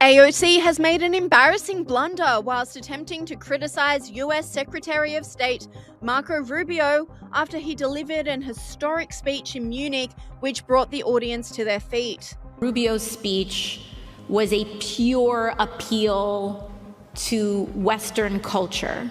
Aoc has made an embarrassing blunder whilst attempting to criticize US Secretary of State Marco Rubio after he delivered an historic speech in Munich which brought the audience to their feet. Rubio's speech was a pure appeal to Western culture.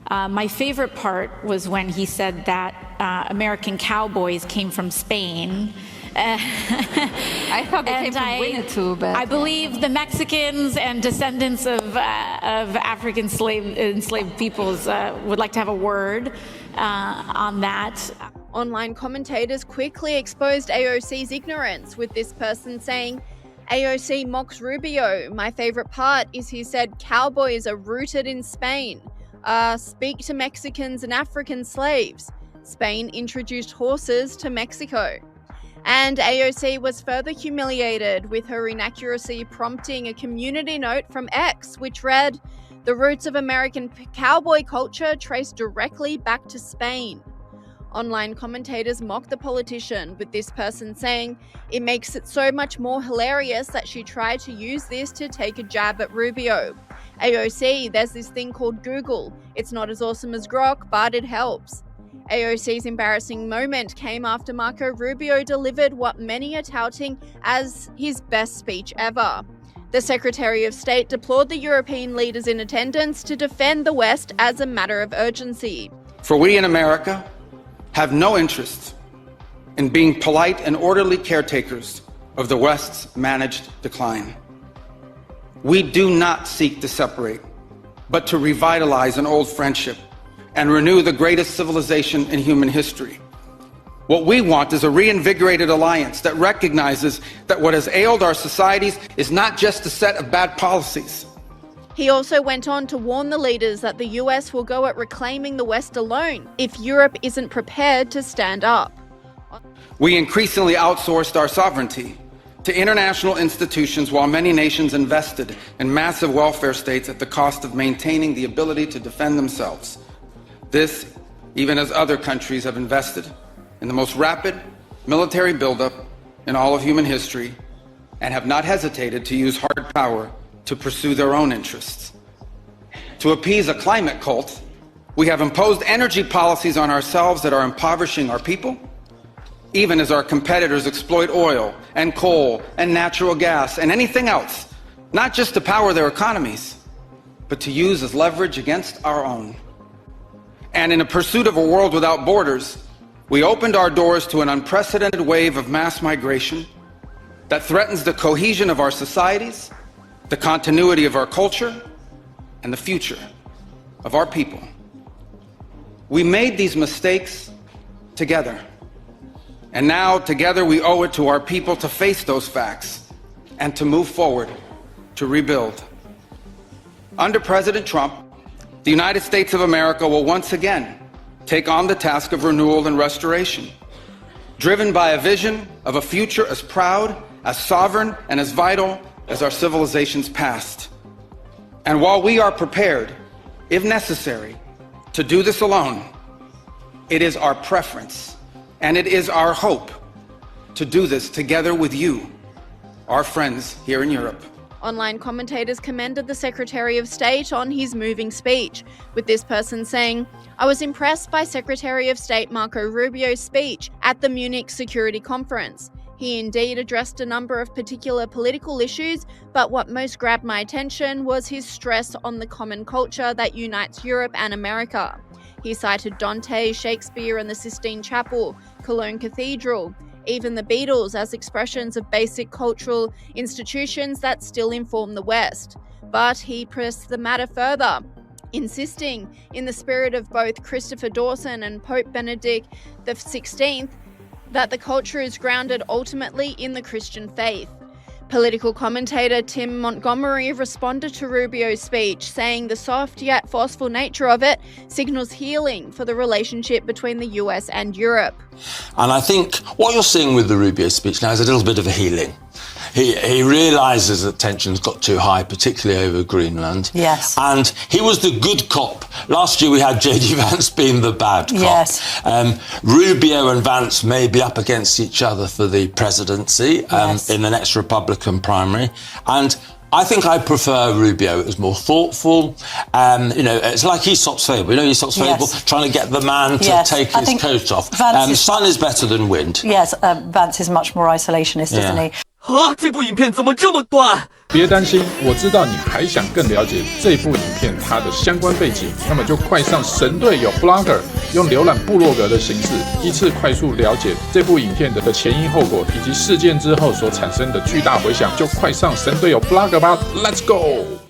My favorite part was when he said that American cowboys came from Spain. I thought they came from Winnetou, but I believe the Mexicans and descendants of African enslaved peoples would like to have a word on that. Online commentators quickly exposed Aoc's ignorance, with this person saying, Aoc mocks Rubio. My favorite part is he said cowboys are rooted in Spain. Speak to Mexicans and African slaves. Spain introduced horses to Mexico. And Aoc was further humiliated, with her inaccuracy prompting a community note from X, which read, "The roots of American cowboy culture trace directly back to Spain." Online commentators mocked the politician, with this person saying, "It makes it so much more hilarious that she tried to use this to take a jab at Rubio. Aoc, there's this thing called Google. It's not as awesome as Grok, but it helps." Aoc's embarrassing moment came after Marco Rubio delivered what many are touting as his best speech ever. The Secretary of State deplored the European leaders in attendance to defend the West as a matter of urgency. For we in America have no interest in being polite and orderly caretakers of the West's managed decline. We do not seek to separate, but to revitalize an old friendship and renew the greatest civilization in human history. What we want is a reinvigorated alliance that recognizes that what has ailed our societies is not just a set of bad policies. He also went on to warn the leaders that the US will go at reclaiming the West alone if Europe isn't prepared to stand up. We increasingly outsourced our sovereignty to international institutions while many nations invested in massive welfare states at the cost of maintaining the ability to defend themselves. This, even as other countries have invested in the most rapid military buildup in all of human history and have not hesitated to use hard power to pursue their own interests. To appease a climate cult, we have imposed energy policies on ourselves that are impoverishing our people, even as our competitors exploit oil and coal and natural gas and anything else, not just to power their economies, but to use as leverage against our own. And in a pursuit of a world without borders, we opened our doors to an unprecedented wave of mass migration that threatens the cohesion of our societies, the continuity of our culture, and the future of our people. We made these mistakes together. And now, together, we owe it to our people to face those facts and to move forward to rebuild. Under President Trump, the United States of America will once again take on the task of renewal and restoration, driven by a vision of a future as proud, as sovereign, and as vital as our civilization's past. And while we are prepared, if necessary, to do this alone, it is our preference and it is our hope to do this together with you, our friends here in Europe. Online commentators commended the Secretary of State on his moving speech, with this person saying, "I was impressed by Secretary of State Marco Rubio's speech at the Munich Security Conference. He indeed addressed a number of particular political issues, but what most grabbed my attention was his stress on the common culture that unites Europe and America." He cited Dante, Shakespeare and the Sistine Chapel, Cologne Cathedral, even the Beatles as expressions of basic cultural institutions that still inform the West. But he pressed the matter further, insisting, in the spirit of both Christopher Dawson and Pope Benedict XVI, that the culture is grounded ultimately in the Christian faith. Political commentator Tim Montgomery responded to Rubio's speech, saying the soft yet forceful nature of it signals healing for the relationship between the US and Europe. And I think what you're seeing with the Rubio speech now is a little bit of a healing. He realises that tensions got too high, particularly over Greenland. Yes. And he was the good cop. Last year we had J.D. Vance being the bad cop. Yes. Rubio and Vance may be up against each other for the presidency Yes. in the next Republican primary. And I think I prefer Rubio. It was more thoughtful. It's like Aesop's Fable. Aesop's Fable, trying to get the man to take his coat off. Sun is better than wind. Yes, Vance is much more isolationist, isn't he? 这部影片怎么这么短？别担心，我知道你还想更了解这部影片它的相关背景，那么就快上神队友 Blogger， 用浏览部落格的形式，依次快速了解这部影片的前因后果，以及事件之后所产生的巨大回响，就快上神队友 Blogger 吧 ，Let's go！